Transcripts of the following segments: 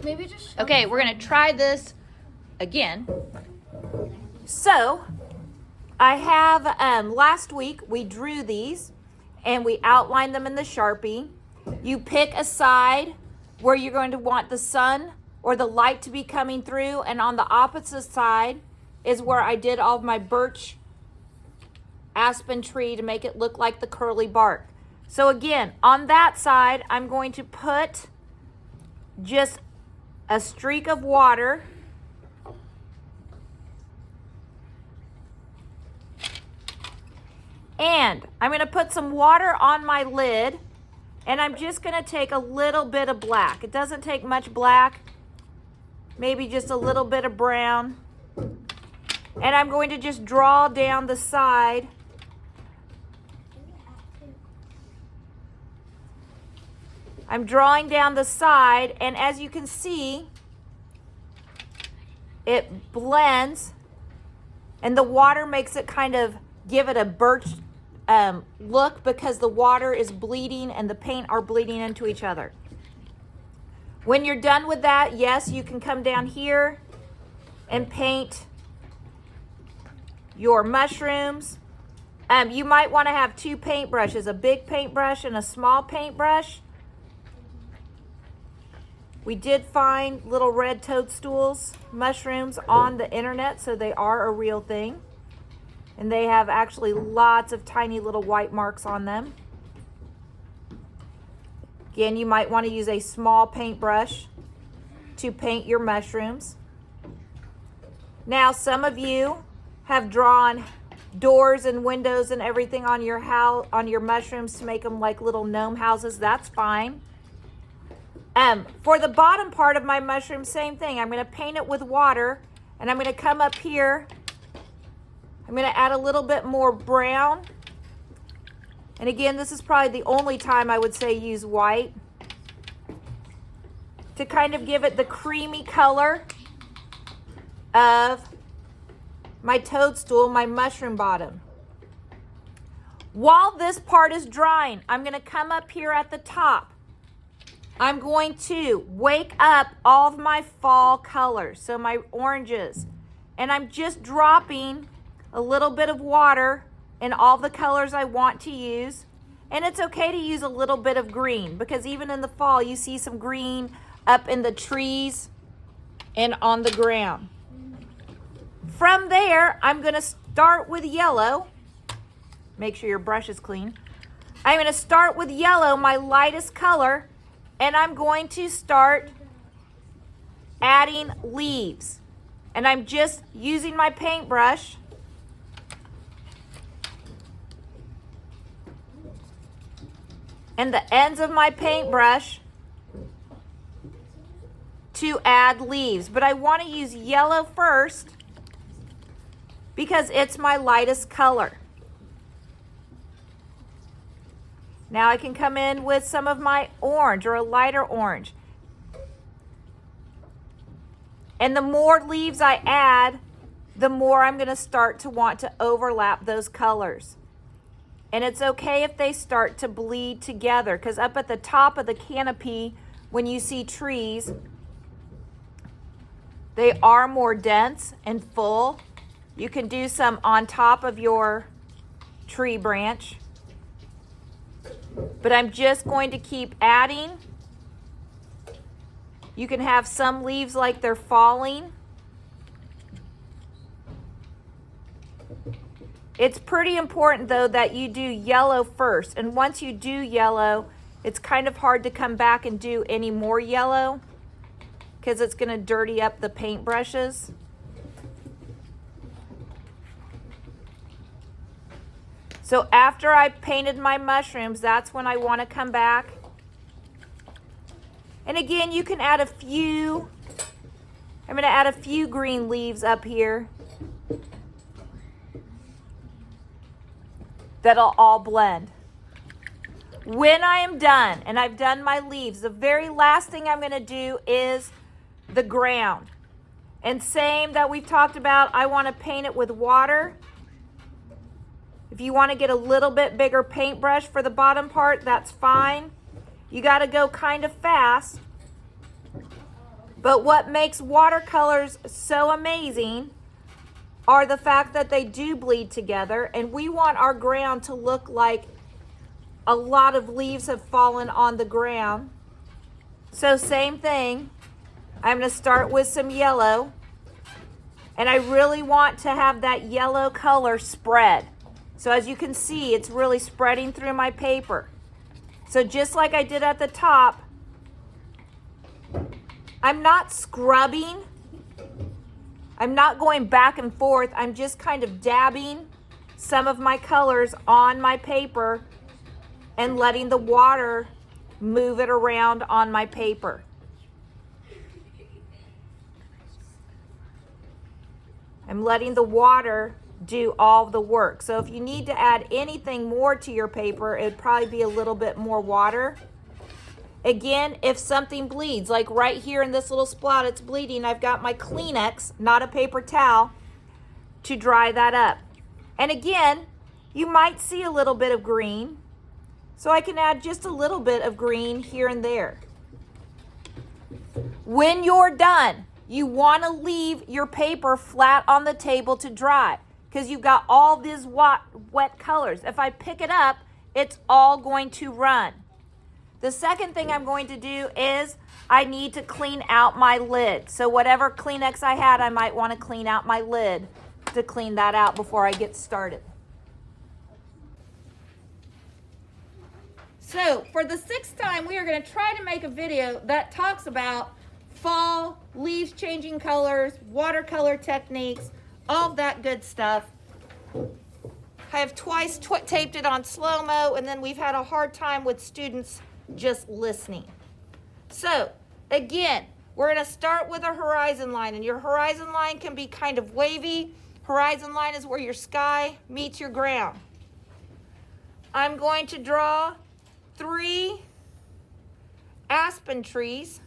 Maybe just. Okay, we're gonna try this again. So, I have, last week we drew these and we outlined them in the Sharpie. You pick a side where you're going to want the sun or the light to be coming through, and on the opposite side is where I did all of my birch aspen tree to make it look like the curly bark. So again, on that side, I'm going to put just a streak of water. And I'm going to put some water on my lid, and I'm just going to take a little bit of black. It doesn't take much black, maybe just a little bit of brown. And I'm going to just draw down the side. I'm drawing down the side, and as you can see, it blends, and the water makes it kind of give it a birch look because the water is bleeding and the paint are bleeding into each other. When you're done with that, yes, you can come down here and paint your mushrooms. You might want to have two paintbrushes, a big paintbrush and a small paintbrush. We did find little red toadstools, mushrooms on the internet, so they are a real thing. And they have actually lots of tiny little white marks on them. Again, you might want to use a small paintbrush to paint your mushrooms. Now, some of you have drawn doors and windows and everything on your house, on your mushrooms to make them like little gnome houses. That's fine. For the bottom part of my mushroom, same thing. I'm going to paint it with water, and I'm going to come up here. I'm going to add a little bit more brown. And again, this is probably the only time I would say use white to kind of give it the creamy color of my toadstool, my mushroom bottom. While this part is drying, I'm going to come up here at the top. I'm going to wake up all of my fall colors, so my oranges. And I'm just dropping a little bit of water in all the colors I want to use. And it's okay to use a little bit of green, because even in the fall, you see some green up in the trees and on the ground. From there, I'm going to start with yellow. Make sure your brush is clean. I'm going to start with yellow, my lightest color, and I'm going to start adding leaves. And I'm just using my paintbrush and the ends of my paintbrush to add leaves. But I want to use yellow first because it's my lightest color. Now I can come in with some of my orange or a lighter orange. And the more leaves I add, the more I'm going to start to want to overlap those colors. And it's okay if they start to bleed together, because up at the top of the canopy, when you see trees, they are more dense and full. You can do some on top of your tree branch. But I'm just going to keep adding. You can have some leaves like they're falling. It's pretty important, though, that you do yellow first. And once you do yellow, it's kind of hard to come back and do any more yellow because it's going to dirty up the paintbrushes. So after I've painted my mushrooms, that's when I want to come back. And again, you can add a few. I'm going to add a few green leaves up here. That'll all blend. When I am done and I've done my leaves, the very last thing I'm going to do is the ground. And same that we've talked about, I want to paint it with water. If you want to get a little bit bigger paintbrush for the bottom part, that's fine. You got to go kind of fast But what makes watercolors so amazing are the fact that they do bleed together, and we want our ground to look like a lot of leaves have fallen on the ground. So same thing, I'm going to start with some yellow, and I really want to have that yellow color spread. So as you can see, it's really spreading through my paper. So just like I did at the top, I'm not scrubbing. I'm not going back and forth. I'm just kind of dabbing some of my colors on my paper and letting the water move it around on my paper. I'm letting the water do all the work. So if you need to add anything more to your paper, it'd probably be a little bit more water. Again, if something bleeds, like right here in this little spot, it's bleeding, I've got my Kleenex, not a paper towel, to dry that up. And again, you might see a little bit of green, so I can add just a little bit of green here and there. When you're done, you want to leave your paper flat on the table to dry, because you've got all these wet colors. If I pick it up, it's all going to run. The second thing I'm going to do is I need to clean out my lid. So whatever Kleenex I had, I might want to clean out my lid to clean that out before I get started. So for the 6th time, we are going to try to make a video that talks about fall, leaves changing colors, watercolor techniques, all that good stuff. I have twice taped it on slow-mo, and then we've had a hard time with students just listening. So again, we're going to start with a horizon line, and your horizon line can be kind of wavy. Horizon line is where your sky meets your ground. I'm going to draw 3 aspen trees.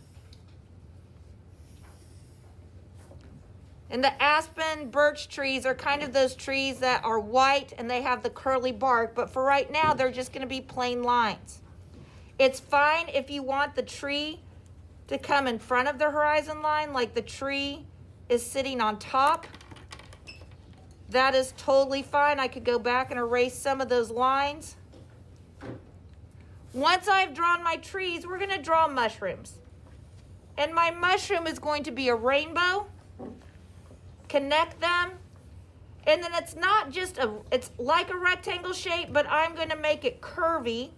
And the aspen birch trees are kind of those trees that are white and they have the curly bark, but for right now, they're just going to be plain lines. It's fine if you want the tree to come in front of the horizon line, like the tree is sitting on top. That is totally fine. I could go back and erase some of those lines. Once I've drawn my trees, we're going to draw mushrooms. And my mushroom is going to be a rainbow. Connect them. And then it's not just it's like a rectangle shape, but I'm going to make it curvy,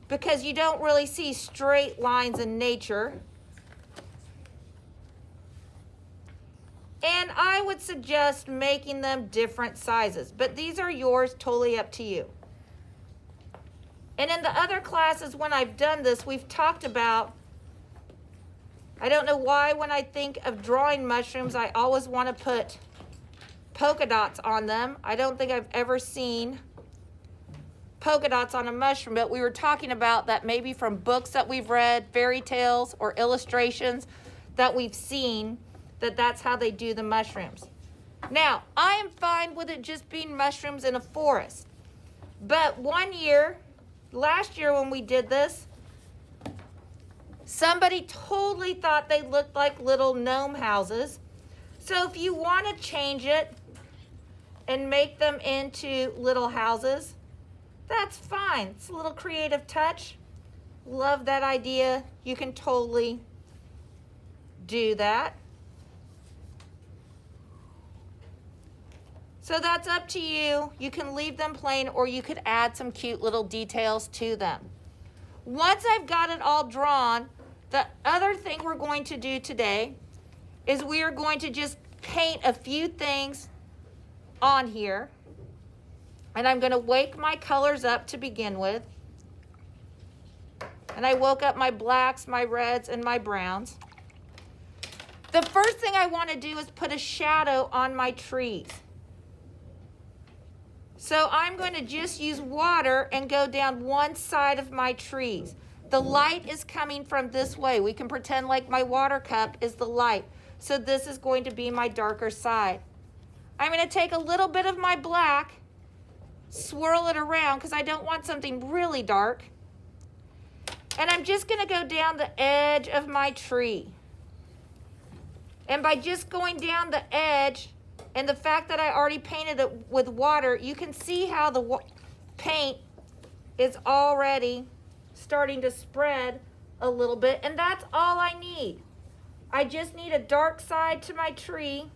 because you don't really see straight lines in nature. And I would suggest making them different sizes, but these are yours, totally up to you. And in the other classes, when I've done this, we've talked about, I don't know why when I think of drawing mushrooms, I always want to put polka dots on them. I don't think I've ever seen polka dots on a mushroom, but we were talking about that maybe from books that we've read, fairy tales or illustrations that we've seen, that's how they do the mushrooms. Now, I am fine with it just being mushrooms in a forest. But last year when we did this, somebody totally thought they looked like little gnome houses. So if you want to change it and make them into little houses, that's fine. It's a little creative touch. Love that idea. You can totally do that. So that's up to you. You can leave them plain, or you could add some cute little details to them. Once I've got it all drawn, the other thing we're going to do today is we are going to just paint a few things on here. And I'm going to wake my colors up to begin with. And I woke up my blacks, my reds, and my browns. The first thing I want to do is put a shadow on my trees. So I'm going to just use water and go down one side of my trees. The light is coming from this way. We can pretend like my water cup is the light. So this is going to be my darker side. I'm going to take a little bit of my black, swirl it around because I don't want something really dark. And I'm just going to go down the edge of my tree. And by just going down the edge and the fact that I already painted it with water, you can see how the paint is already starting to spread a little bit, and that's all I need. I just need a dark side to my tree.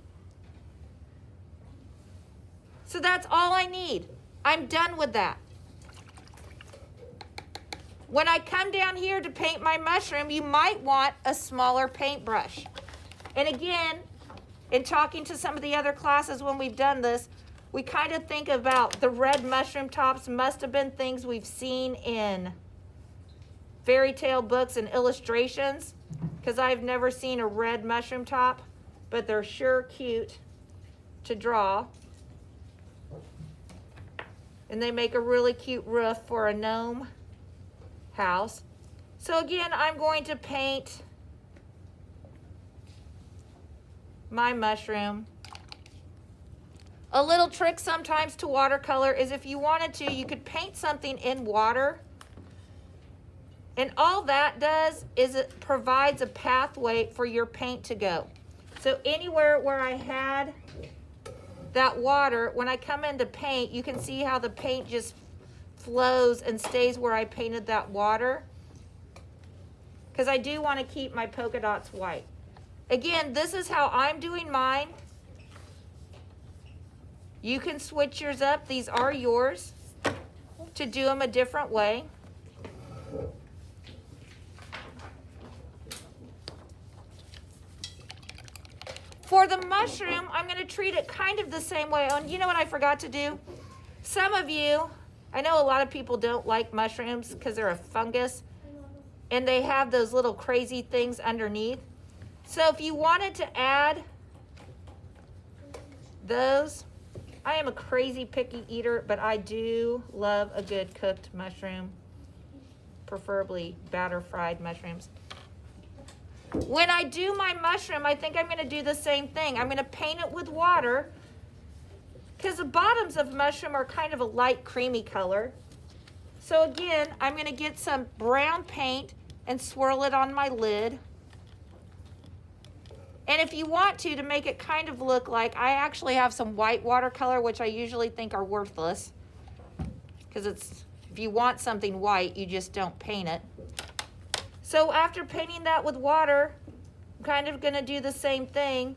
So that's all I need. I'm done with that. When I come down here to paint my mushroom, you might want a smaller paintbrush. And again, in talking to some of the other classes when we've done this, we kind of think about the red mushroom tops must have been things we've seen in fairy tale books and illustrations, because I've never seen a red mushroom top, but they're sure cute to draw. And they make a really cute roof for a gnome house. So again, I'm going to paint my mushroom. A little trick sometimes to watercolor is if you wanted to, you could paint something in water. And all that does is it provides a pathway for your paint to go. So anywhere where I had that water, when I come in to paint, you can see how the paint just flows and stays where I painted that water. Because I do want to keep my polka dots white. Again, this is how I'm doing mine. You can switch yours up. These are yours to do them a different way. For the mushroom, I'm going to treat it kind of the same way. And you know what I forgot to do? Some of you, I know a lot of people don't like mushrooms because they're a fungus and they have those little crazy things underneath. So if you wanted to add those, I am a crazy picky eater, but I do love a good cooked mushroom, preferably batter fried mushrooms. When I do my mushroom, I think I'm going to do the same thing. I'm going to paint it with water because the bottoms of mushroom are kind of a light creamy color. So again, I'm going to get some brown paint and swirl it on my lid. And if you want to make it kind of look like, I actually have some white watercolor, which I usually think are worthless. Because if you want something white, you just don't paint it. So after painting that with water, I'm kind of going to do the same thing.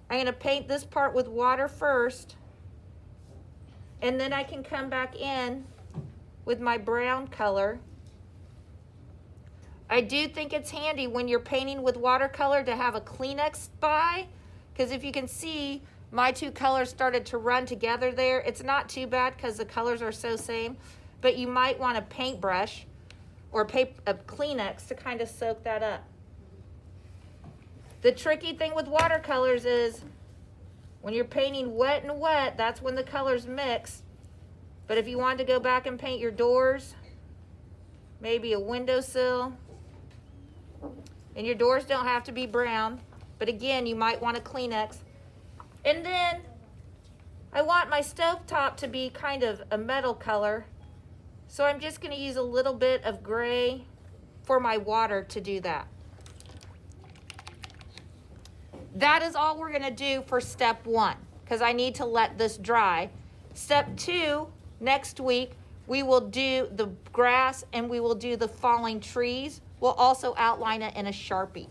I'm going to paint this part with water first. And then I can come back in with my brown color. I do think it's handy when you're painting with watercolor to have a Kleenex by, because if you can see, my two colors started to run together there. It's not too bad because the colors are so same, but you might want a paintbrush or a Kleenex to kind of soak that up. The tricky thing with watercolors is when you're painting wet and wet, that's when the colors mix. But if you want to go back and paint your doors, maybe a windowsill, and your doors don't have to be brown, but again, you might want a Kleenex. And then I want my stovetop to be kind of a metal color. So I'm just going to use a little bit of gray for my water to do that. That is all we're going to do for step 1, because I need to let this dry. Step 2, next week, we will do the grass and we will do the falling trees. We'll also outline it in a Sharpie.